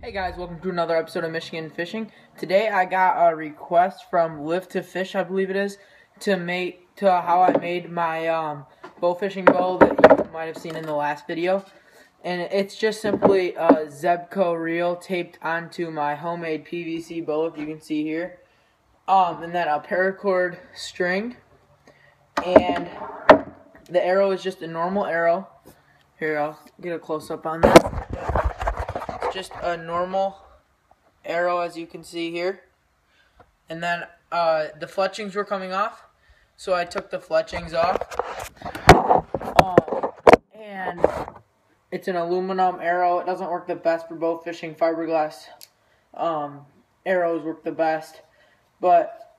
Hey guys, welcome to another episode of Michigan Fishing. Today I got a request from Live to Fish, I believe it is, to how I made my bow fishing bow that you might have seen in the last video. And it's just simply a Zebco reel taped onto my homemade PVC bow, if you can see here. And then a paracord string. And the arrow is just a normal arrow. Here, I'll get a close-up on that. Just a normal arrow, as you can see here. And then the fletchings were coming off, so I took the fletchings off. And it's an aluminum arrow. It doesn't work the best for bow fishing. Fiberglass arrows work the best. But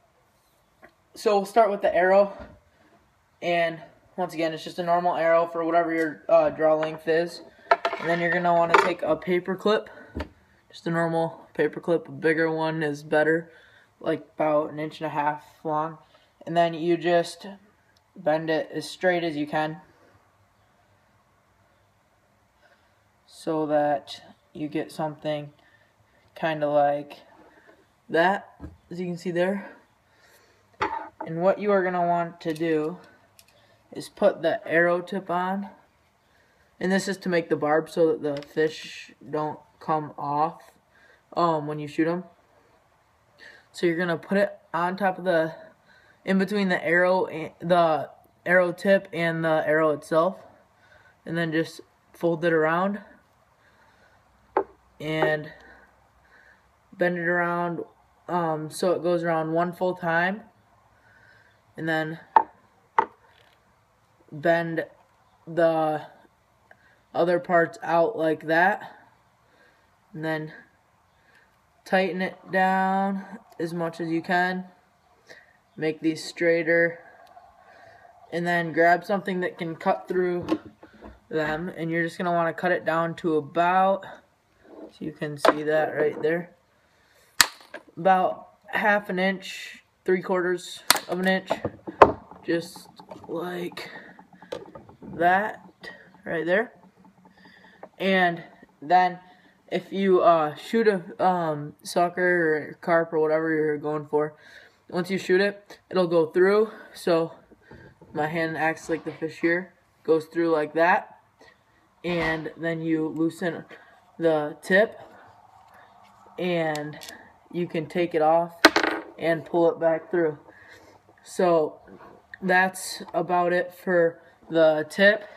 so we'll start with the arrow. And once again, it's just a normal arrow for whatever your draw length is. And then you're going to want to take a paper clip, just a normal paper clip. A bigger one is better, like about 1.5 inches long. And then you just bend it as straight as you can so that you get something kind of like that, as you can see there. And what you are going to want to do is put the arrow tip on. And this is to make the barb so that the fish don't come off when you shoot them. So you're gonna put it on top of in between the arrow tip and the arrow itself, and then just fold it around and bend it around so it goes around one full time, and then bend the other parts out like that, and then tighten it down as much as you can, make these straighter, and then grab something that can cut through them, and you're just going to want to cut it down to about, so you can see that right there, about 1/2 inch, 3/4 of an inch, just like that right there. And then if you shoot a sucker or carp or whatever you're going for, once you shoot it, it'll go through. So my hand acts like the fish here, goes through like that, and then you loosen the tip and you can take it off and pull it back through. So that's about it for the tip.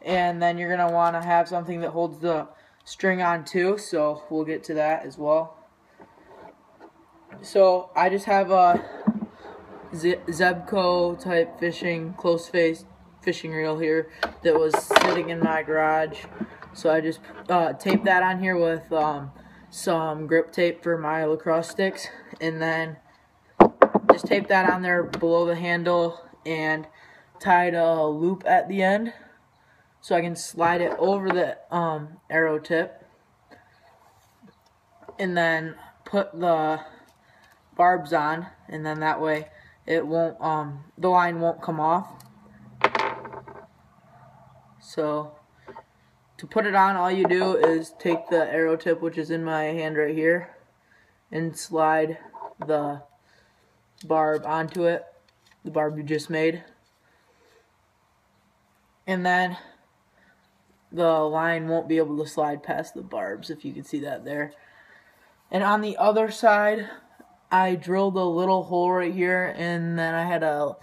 And then you're going to want to have something that holds the string on too, so we'll get to that as well. So I just have a Zebco type close face fishing reel here that was sitting in my garage. So I just taped that on here with some grip tape for my lacrosse sticks, and then just taped that on there below the handle and tied a loop at the end, so I can slide it over the arrow tip, and then put the barbs on, and then that way it won't the line won't come off. So to put it on, all you do is take the arrow tip, which is in my hand right here, and slide the barb onto it, the barb you just made, and then the line won't be able to slide past the barbs, if you can see that there. And on the other side, I drilled a little hole right here, and then I had a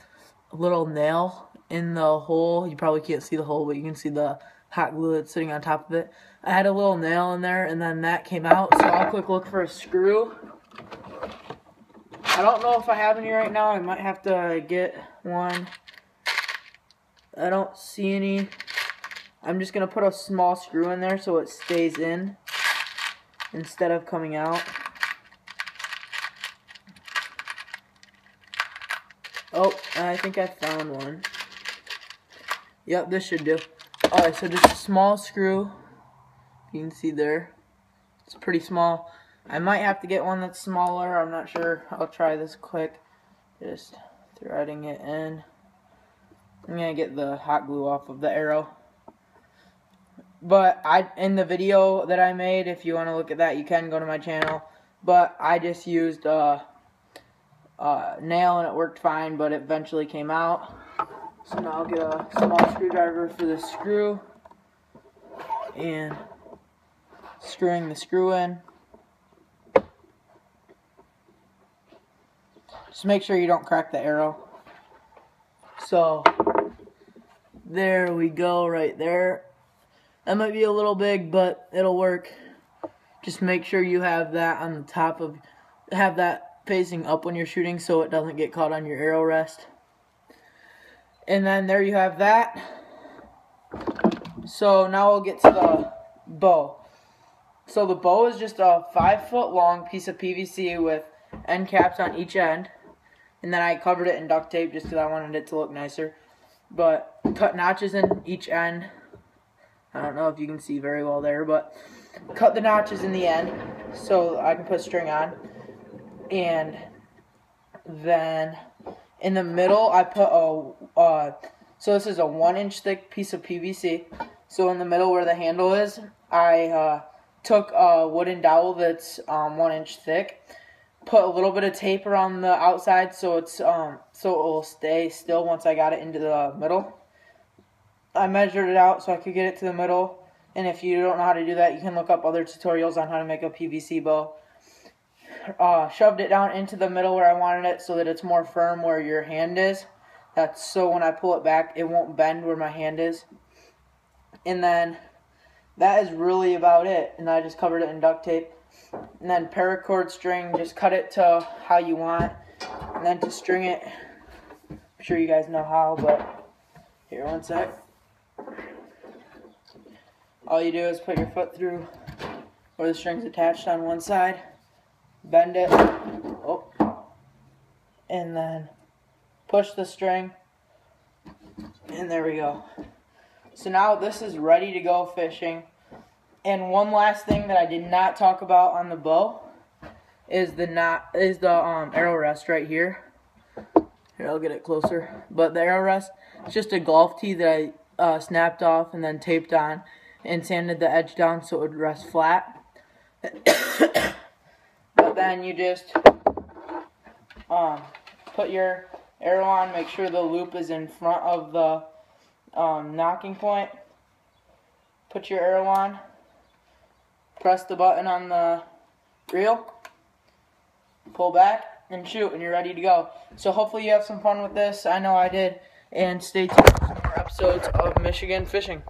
little nail in the hole. You probably can't see the hole, but you can see the hot glue that's sitting on top of it. I had a little nail in there, and then that came out, so I'll quick look for a screw. I don't know if I have any right now. I might have to get one. I don't see any. I'm just going to put a small screw in there so it stays in instead of coming out. Oh, I think I found one. Yep, this should do. Alright, so just a small screw. You can see there. It's pretty small. I might have to get one that's smaller. I'm not sure. I'll try this quick. Just threading it in. I'm going to get the hot glue off of the arrow. But in the video that I made, if you want to look at that, you can go to my channel. But I just used a nail and it worked fine, but it eventually came out. So now I'll get a small screwdriver for this screw and screwing the screw in. Just make sure you don't crack the arrow. So there we go, right there. That might be a little big, but it'll work. Just make sure you have that on the top of, have that facing up when you're shooting so it doesn't get caught on your arrow rest. And then there you have that. So now we'll get to the bow. So the bow is just a 5-foot long piece of PVC with end caps on each end. And then I covered it in duct tape just because I wanted it to look nicer. But cut notches in each end. I don't know if you can see very well there, but cut the notches in the end so I can put string on. And then in the middle I put so this is a 1-inch thick piece of PVC. So in the middle where the handle is, I took a wooden dowel that's 1 inch thick, put a little bit of tape around the outside so it's so it will stay still once I got it into the middle. I measured it out so I could get it to the middle, and if you don't know how to do that, you can look up other tutorials on how to make a PVC bow. Shoved it down into the middle where I wanted it so that it's more firm where your hand is. That's so when I pull it back, it won't bend where my hand is. And then that is really about it. And I just covered it in duct tape. And then paracord string, just cut it to how you want. And then to string it, I'm sure you guys know how, but here, one sec. All you do is put your foot through where the string's attached on one side, bend it, and then push the string, and there we go. So now this is ready to go fishing. And one last thing that I did not talk about on the bow is the arrow rest right here. Here, I'll get it closer. But the arrow rest, it's just a golf tee that I snapped off and then taped on and sanded the edge down so it would rest flat. But then you just put your arrow on, make sure the loop is in front of the knocking point. Put your arrow on, press the button on the reel, pull back, and shoot, and you're ready to go. So hopefully you have some fun with this. I know I did. And stay tuned for more episodes of Michigan Fishing.